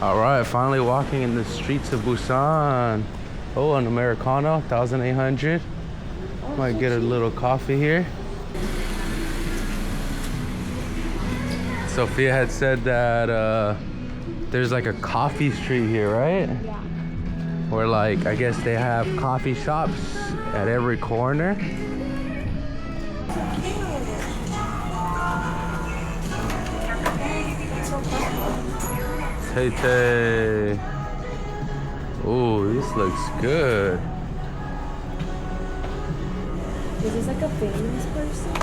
All right, finally walking in the streets of Busan. Oh, an Americano, 1,800. Might get a little coffee here. Sophia had said that there's like a coffee street here, right? Yeah. Where like, I guess they have coffee shops at every corner. Tay Tay. Ooh, this looks good. Is this like a famous person?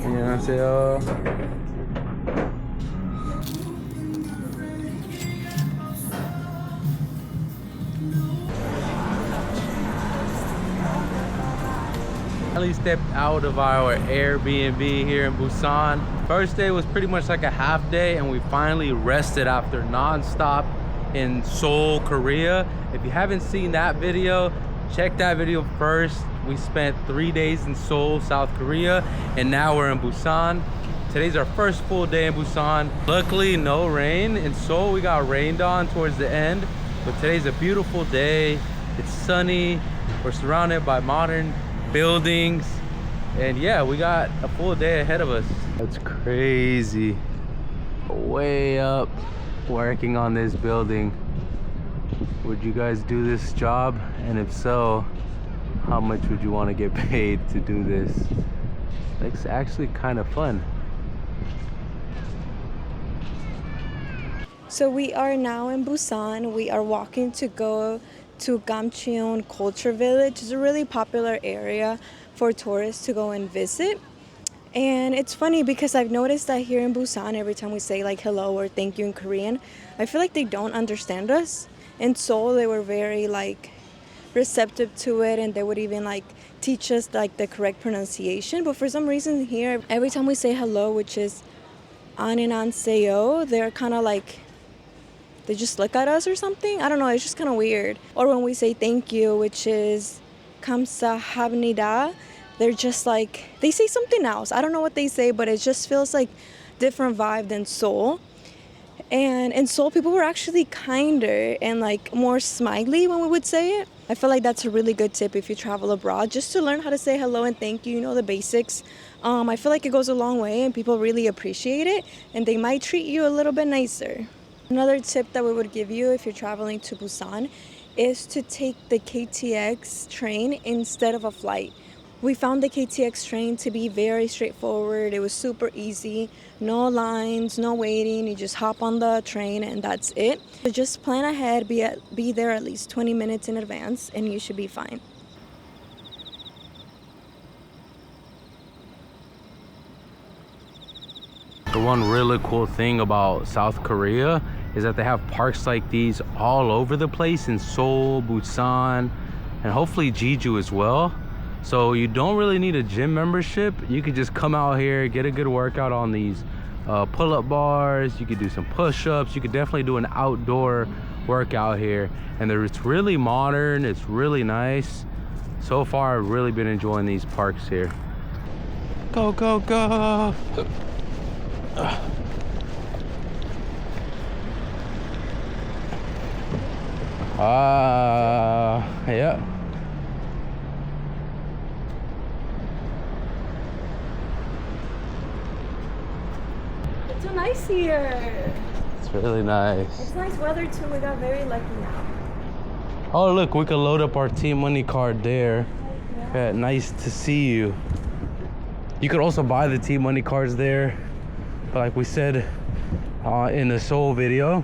안녕하세요. Finally stepped out of our Airbnb here in Busan. First day was pretty much like a half day, and we finally rested after non-stop in Seoul, Korea. If you haven't seen that video, check that video first. We spent 3 days in Seoul, South Korea, and now we're in Busan. Today's our first full day in Busan. Luckily, no rain. In Seoul, we got rained on towards the end, but today's a beautiful day. It's sunny. We're surrounded by modern buildings, and yeah, we got a full day ahead of us. That's crazy. Way up working on this building. Would you guys do this job? And if so, how much would you want to get paid to do this? It's actually kind of fun. So we are now in Busan. We are walking to go to Gamcheon Culture Village. It's a really popular area for tourists to go and visit. And it's funny because I've noticed that here in Busan, every time we say like hello or thank you in Korean, I feel like they don't understand us. In Seoul, they were very like receptive to it, and they would even like teach us like the correct pronunciation. But for some reason here, every time we say hello, which is 안녕하세요, they're kind of like, they just look at us or something. I don't know, it's just kind of weird. Or when we say thank you, which is 감사합니다, they're just like, they say something else. I don't know what they say, but it just feels like different vibe than Seoul. And in Seoul, people were actually kinder and like more smiley when we would say it. I feel like that's a really good tip if you travel abroad, just to learn how to say hello and thank you, you know, the basics. I feel like it goes a long way and people really appreciate it, and they might treat you a little bit nicer. Another tip that we would give you if you're traveling to Busan is to take the KTX train instead of a flight. We found the KTX train to be very straightforward. It was super easy, no lines, no waiting. You just hop on the train and that's it. So just plan ahead, be there at least 20 minutes in advance, and you should be fine. The one really cool thing about South Korea is that they have parks like these all over the place in Seoul, Busan, and hopefully Jeju as well. So you don't really need a gym membership. You could just come out here, get a good workout on these pull-up bars. You could do some push-ups. You could definitely do an outdoor workout here. And it's really modern, it's really nice. So far, I've really been enjoying these parks here. Go, go, go! Yeah. It's so nice here. It's really nice. It's nice weather too. We got very lucky now. Oh, look, we could load up our Team Money card there. Yeah, nice to see you. You could also buy the Team Money cards there. But like we said in the Seoul video,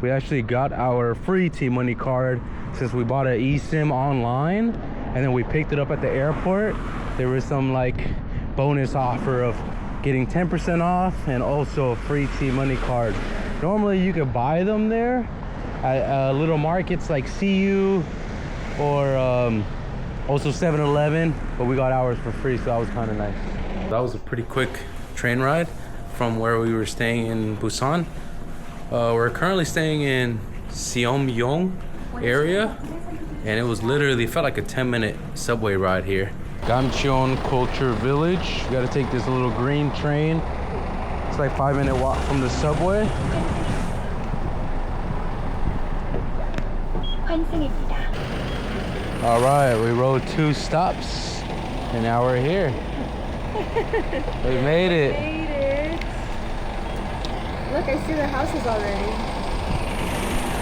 we actually got our free Team Money card since we bought an eSIM online, and then we picked it up at the airport. There was some like bonus offer of getting 10% off and also a free Team Money card. Normally you could buy them there at little markets like CU or also 7-Eleven, but we got ours for free, so that was kind of nice. That was a pretty quick train ride from where we were staying in Busan. We're currently staying in Seoul area, and it was literally, felt like a 10-minute subway ride here. Gamcheon Culture Village. You gotta take this little green train. It's like 5-minute walk from the subway. All right, we rode 2 stops and now we're here. We made it. We made it. Look, I see the houses already.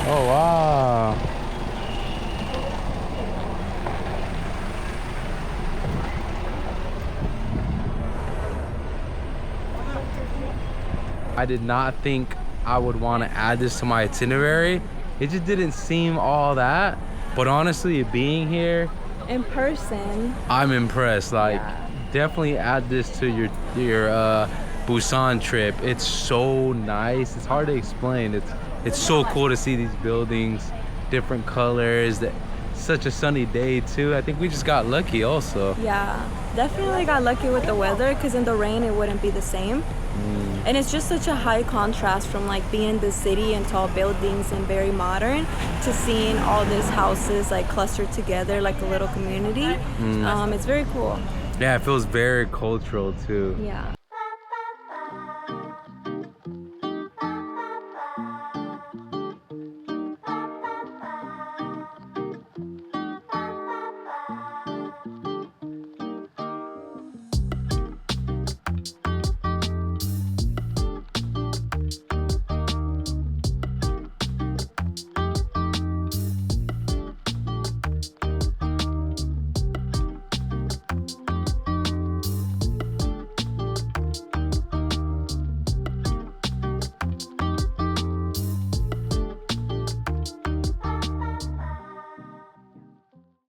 Oh, wow. I did not think I would want to add this to my itinerary. It just didn't seem all that. But honestly, being here In person, I'm impressed. Like, definitely add this to your Busan trip. It's so nice. It's hard to explain. It's so cool to see these buildings, different colors. Such a sunny day too. I think we just got lucky also. yeah, definitely got lucky with the weather, because in the rain it wouldn't be the same. And it's just such a high contrast from like being in the city and tall buildings and very modern to seeing all these houses like clustered together like a little community. It's very cool. Yeah, it feels very cultural too. Yeah.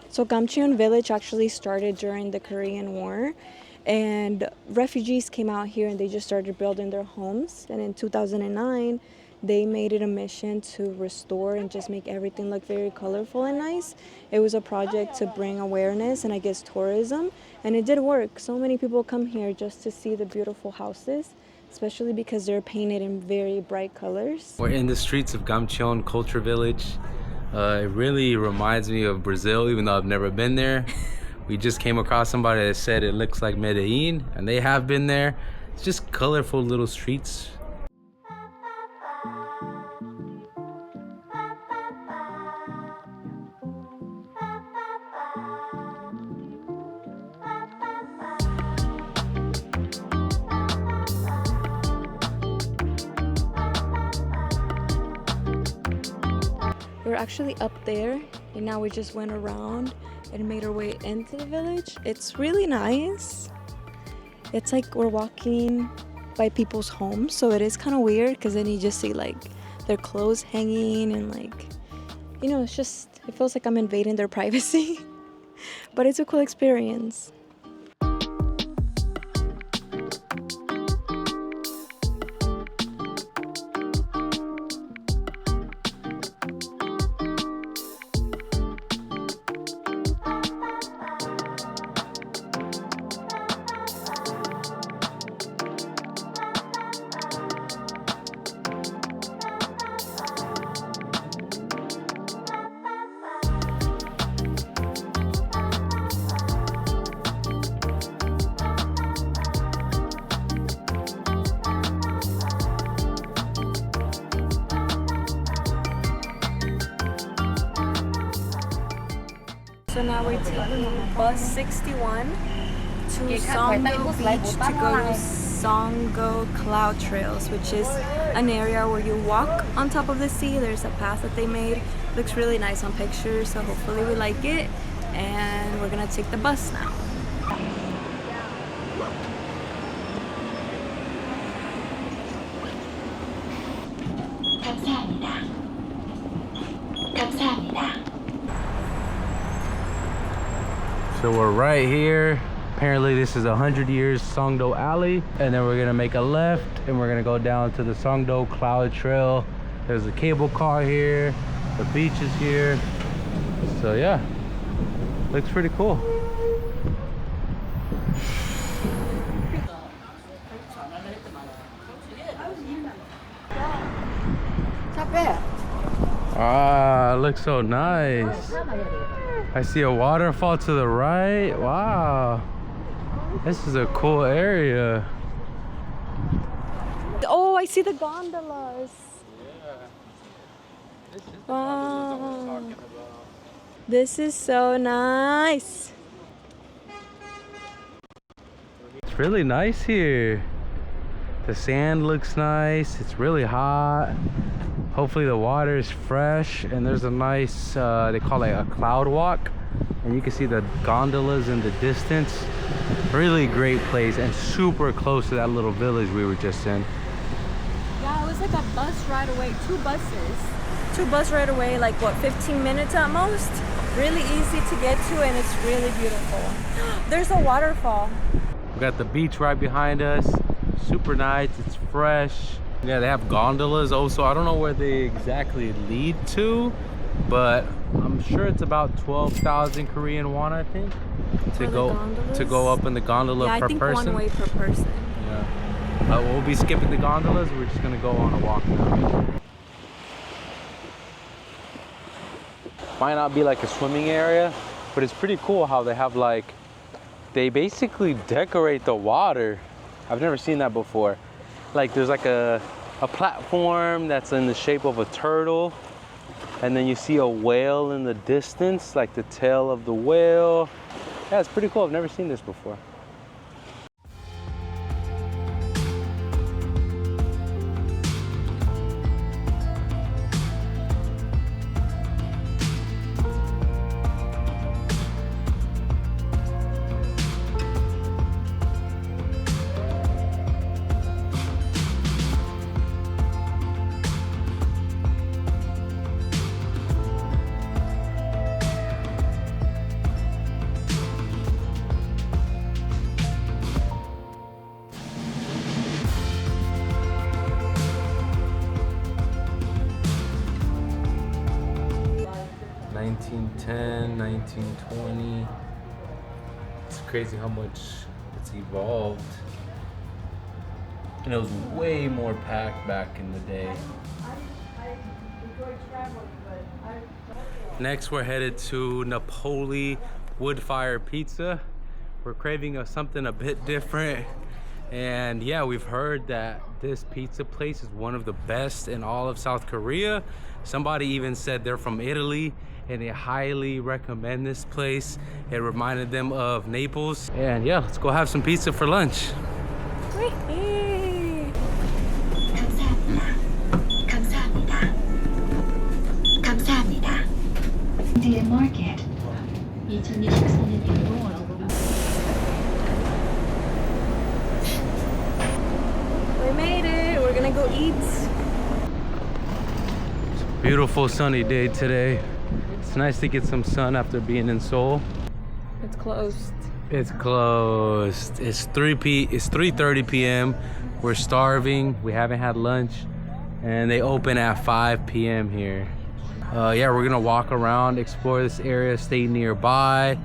So Gamcheon Village actually started during the Korean War, and refugees came out here and they just started building their homes. And in 2009, they made it a mission to restore and just make everything look very colorful and nice. It was a project to bring awareness and I guess tourism, and it did work. So many people come here just to see the beautiful houses, especially because they're painted in very bright colors. We're in the streets of Gamcheon Culture Village. It really reminds me of Brazil, even though I've never been there. We just came across somebody that said it looks like Medellin, and they have been there. It's just colorful little streets. We're actually up there, and now we just went around and made our way into the village. It's really nice. It's like we're walking by people's homes, so it is kind of weird because then you just see like their clothes hanging and like, you know, it feels like I'm invading their privacy. But it's a cool experience. So now we're taking bus 61 to Songdo Beach to go to Songdo Cloud Trails, which is an area where you walk on top of the sea. There's a path that they made. Looks really nice on pictures, so hopefully we like it. And we're gonna take the bus now. So we're right here. Apparently this is 100 years Songdo Alley, and then we're gonna make a left and we're gonna go down to the Songdo Cloud Trail. There's a cable car here, the beach is here. So yeah, looks pretty cool. Ah, it looks so nice. I see a waterfall to the right. Wow. This is a cool area. Oh, I see the gondolas. Yeah. This is the Wow. gondolas I was talking about. This is so nice. It's really nice here. The sand looks nice. It's really hot. Hopefully the water is fresh, and there's a nice they call it a cloud walk, and you can see the gondolas in the distance. Really great place, and super close to that little village we were just in. Yeah, it was like a bus ride away, 2 buses. 2 bus ride away, like what, 15 minutes at most? Really easy to get to, and it's really beautiful. There's a waterfall. We got the beach right behind us. Super nice, it's fresh. Yeah, they have gondolas also. I don't know where they exactly lead to, but I'm sure it's about 12,000 Korean won, I think, to go up in the gondola per person. I think 1 way per person. Yeah. We'll be skipping the gondolas. We're just gonna go on a walk now. Might not be like a swimming area, but it's pretty cool how they have like, they basically decorate the water. I've never seen that before. Like there's like a platform that's in the shape of a turtle, and then you see a whale in the distance, like the tail of the whale. Yeah, it's pretty cool. I've never seen this before. $1910, $1920. It's crazy how much it's evolved. And it was way more packed back in the day. Next, we're headed to Napoli Wood Fire Pizza. We're craving something a bit different. And yeah, we've heard that this pizza place is one of the best in all of South Korea. Somebody even said they're from Italy, and they highly recommend this place. It reminded them of Naples. And yeah, let's go have some pizza for lunch. India Market. 2024년 연봉으로. We made it. We're gonna go eat. It's a beautiful sunny day today. It's nice to get some sun after being in Seoul. It's closed. It's closed. It's 3:30 p.m. We're starving. We haven't had lunch, and they open at 5 p.m. here. Yeah, we're gonna walk around, explore this area, stay nearby,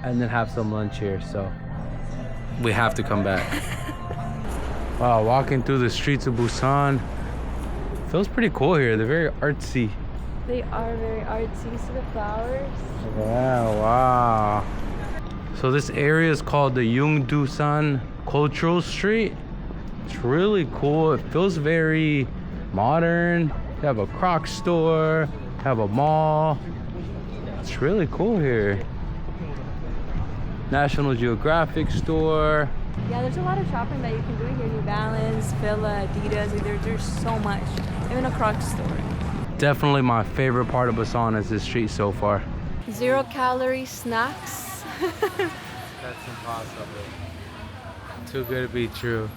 and then have some lunch here. So we have to come back. Wow, walking through the streets of Busan. Feels pretty cool here. They're very artsy. They are very artsy. See the flowers? Yeah, wow. So this area is called the Busan Cultural Street. It's really cool. It feels very modern. They have a Crocs store, have a mall. It's really cool here. National Geographic store. Yeah, there's a lot of shopping that you can do here. New Balance, Fila, Adidas. There's so much. Even a Crocs store. Definitely my favorite part of Busan is this street so far. 0-calorie snacks. That's impossible. Too good to be true.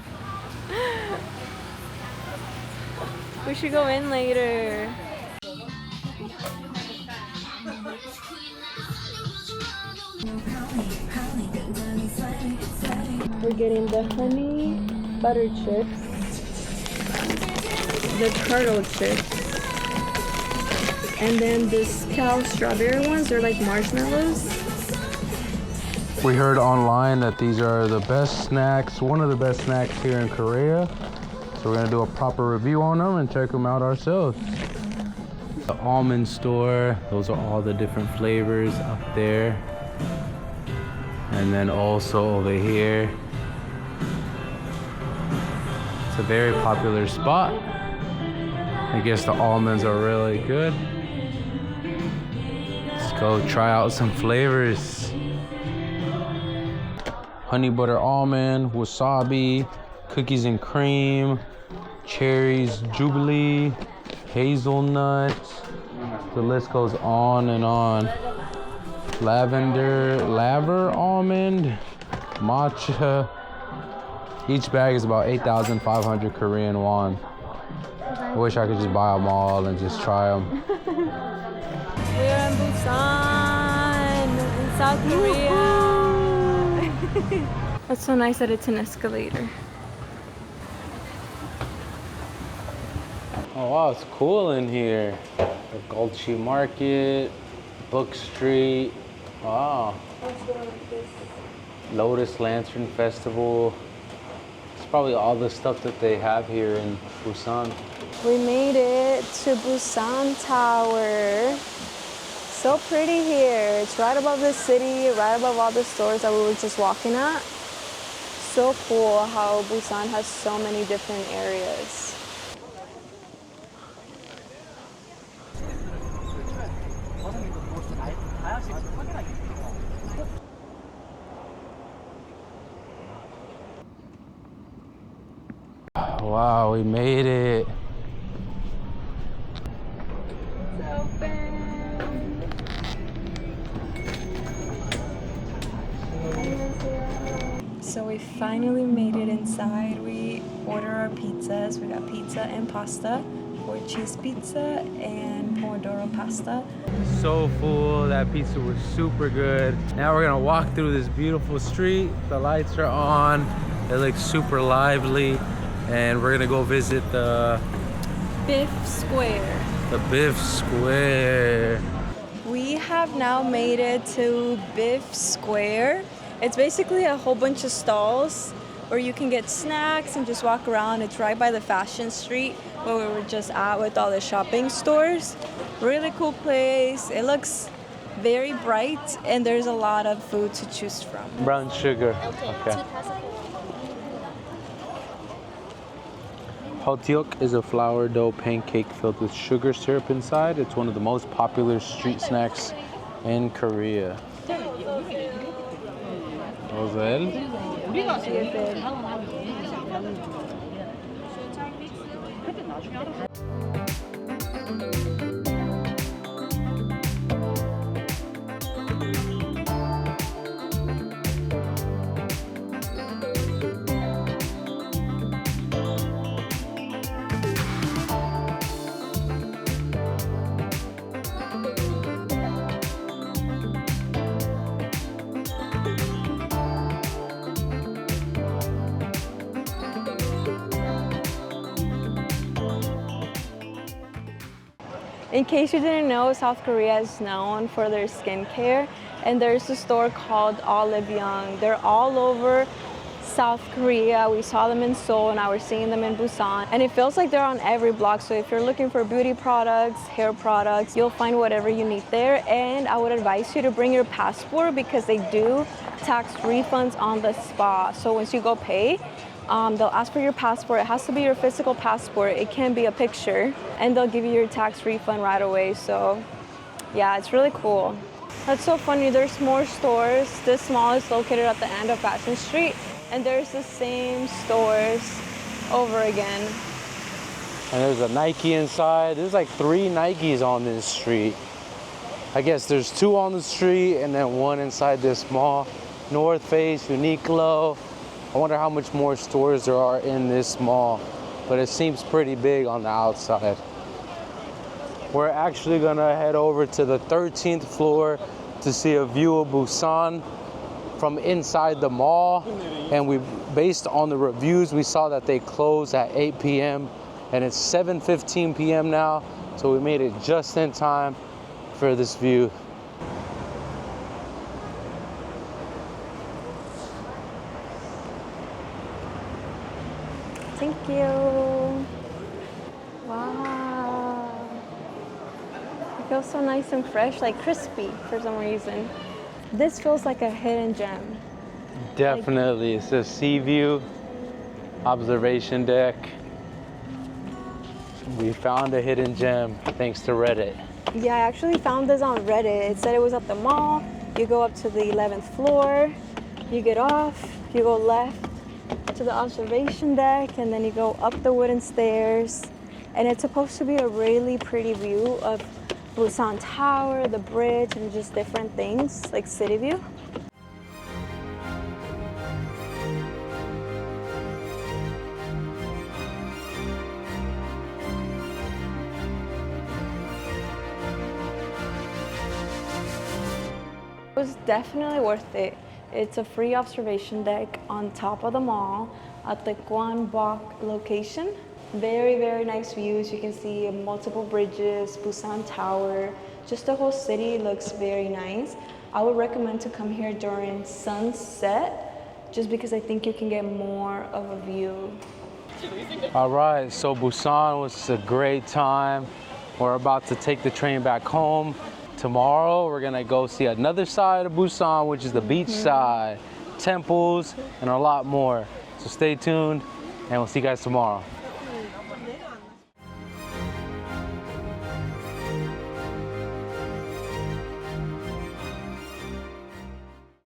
We should go in later. We're getting the honey butter chips, the turtle chips, and then the cow strawberry ones. They're like marshmallows. We heard online that these are the best snacks, one of the best snacks here in Korea. So we're gonna do a proper review on them and check them out ourselves. The almond store, those are all the different flavors up there. And then also over here, it's a very popular spot. I guess the almonds are really good. Let's go try out some flavors. Honey butter almond, wasabi, cookies and cream, cherries, jubilee, hazelnut. The list goes on and on. Lavender, laver almond, matcha. Each bag is about 8,500 Korean won. I wish I could just buy them all and just try them. We're in Busan, in South Korea. That's so nice that it's an escalator. Oh wow, it's cool in here. The Gulchi Market, Book Street. Wow. Lotus Lantern Festival. It's probably all the stuff that they have here in Busan. We made it to Busan Tower. So pretty here. It's right above the city, right above all the stores that we were just walking at. So cool how Busan has so many different areas. Wow, we made it. It's open. So we finally made it inside. We ordered our pizzas. We got pizza and pasta, or cheese pizza and pomodoro pasta. So full. That pizza was super good. Now we're gonna walk through this beautiful street. The lights are on. It looks super lively. And we're gonna go visit the BIFF Square. The BIFF Square. We have now made it to BIFF Square. It's basically a whole bunch of stalls where you can get snacks and just walk around. It's right by the fashion street where we were just at with all the shopping stores. Really cool place. It looks very bright and there's a lot of food to choose from. Brown sugar. Okay. Hoteok is a flour dough pancake filled with sugar syrup inside. It's one of the most popular street snacks in Korea. Rosel. In case you didn't know, South Korea is known for their skincare, and there's a store called Olive Young. They're all over South Korea. We saw them in Seoul, and now we're seeing them in Busan. And it feels like they're on every block. So if you're looking for beauty products, hair products, you'll find whatever you need there. And I would advise you to bring your passport because they do tax refunds on the spot. So once you go pay, they'll ask for your passport. It has to be your physical passport. It can't be a picture. And they'll give you your tax refund right away. So yeah, it's really cool. That's so funny. There's more stores. This mall is located at the end of Fashion Street. And there's the same stores over again. And there's a Nike inside. There's like 3 Nikes on this street. I guess there's 2 on the street and then 1 inside this mall. North Face, Uniqlo. I wonder how much more stores there are in this mall, but it seems pretty big on the outside. We're actually gonna head over to the 13th floor to see a view of Busan from inside the mall. And based on the reviews, we saw that they close at 8 p.m. and it's 7:15 p.m. now. So we made it just in time for this view. Thank you. Wow. feels so nice and fresh, like crispy for some reason. This feels like a hidden gem. Definitely. It says sea view, observation deck. We found a hidden gem thanks to Reddit. Yeah, I actually found this on Reddit. It said it was at the mall. You go up to the 11th floor, you get off, you go left to the observation deck, and then you go up the wooden stairs. And it's supposed to be a really pretty view of Busan Tower, the bridge, and just different things like city view. It was definitely worth it. It's a free observation deck on top of the mall at the Gwangbok location. Very, very nice views. You can see multiple bridges, Busan Tower. Just the whole city looks very nice. I would recommend to come here during sunset just because I think you can get more of a view. All right, so Busan was a great time. We're about to take the train back home. Tomorrow, we're gonna go see another side of Busan, which is the beach side, temples, and a lot more. So stay tuned, and we'll see you guys tomorrow.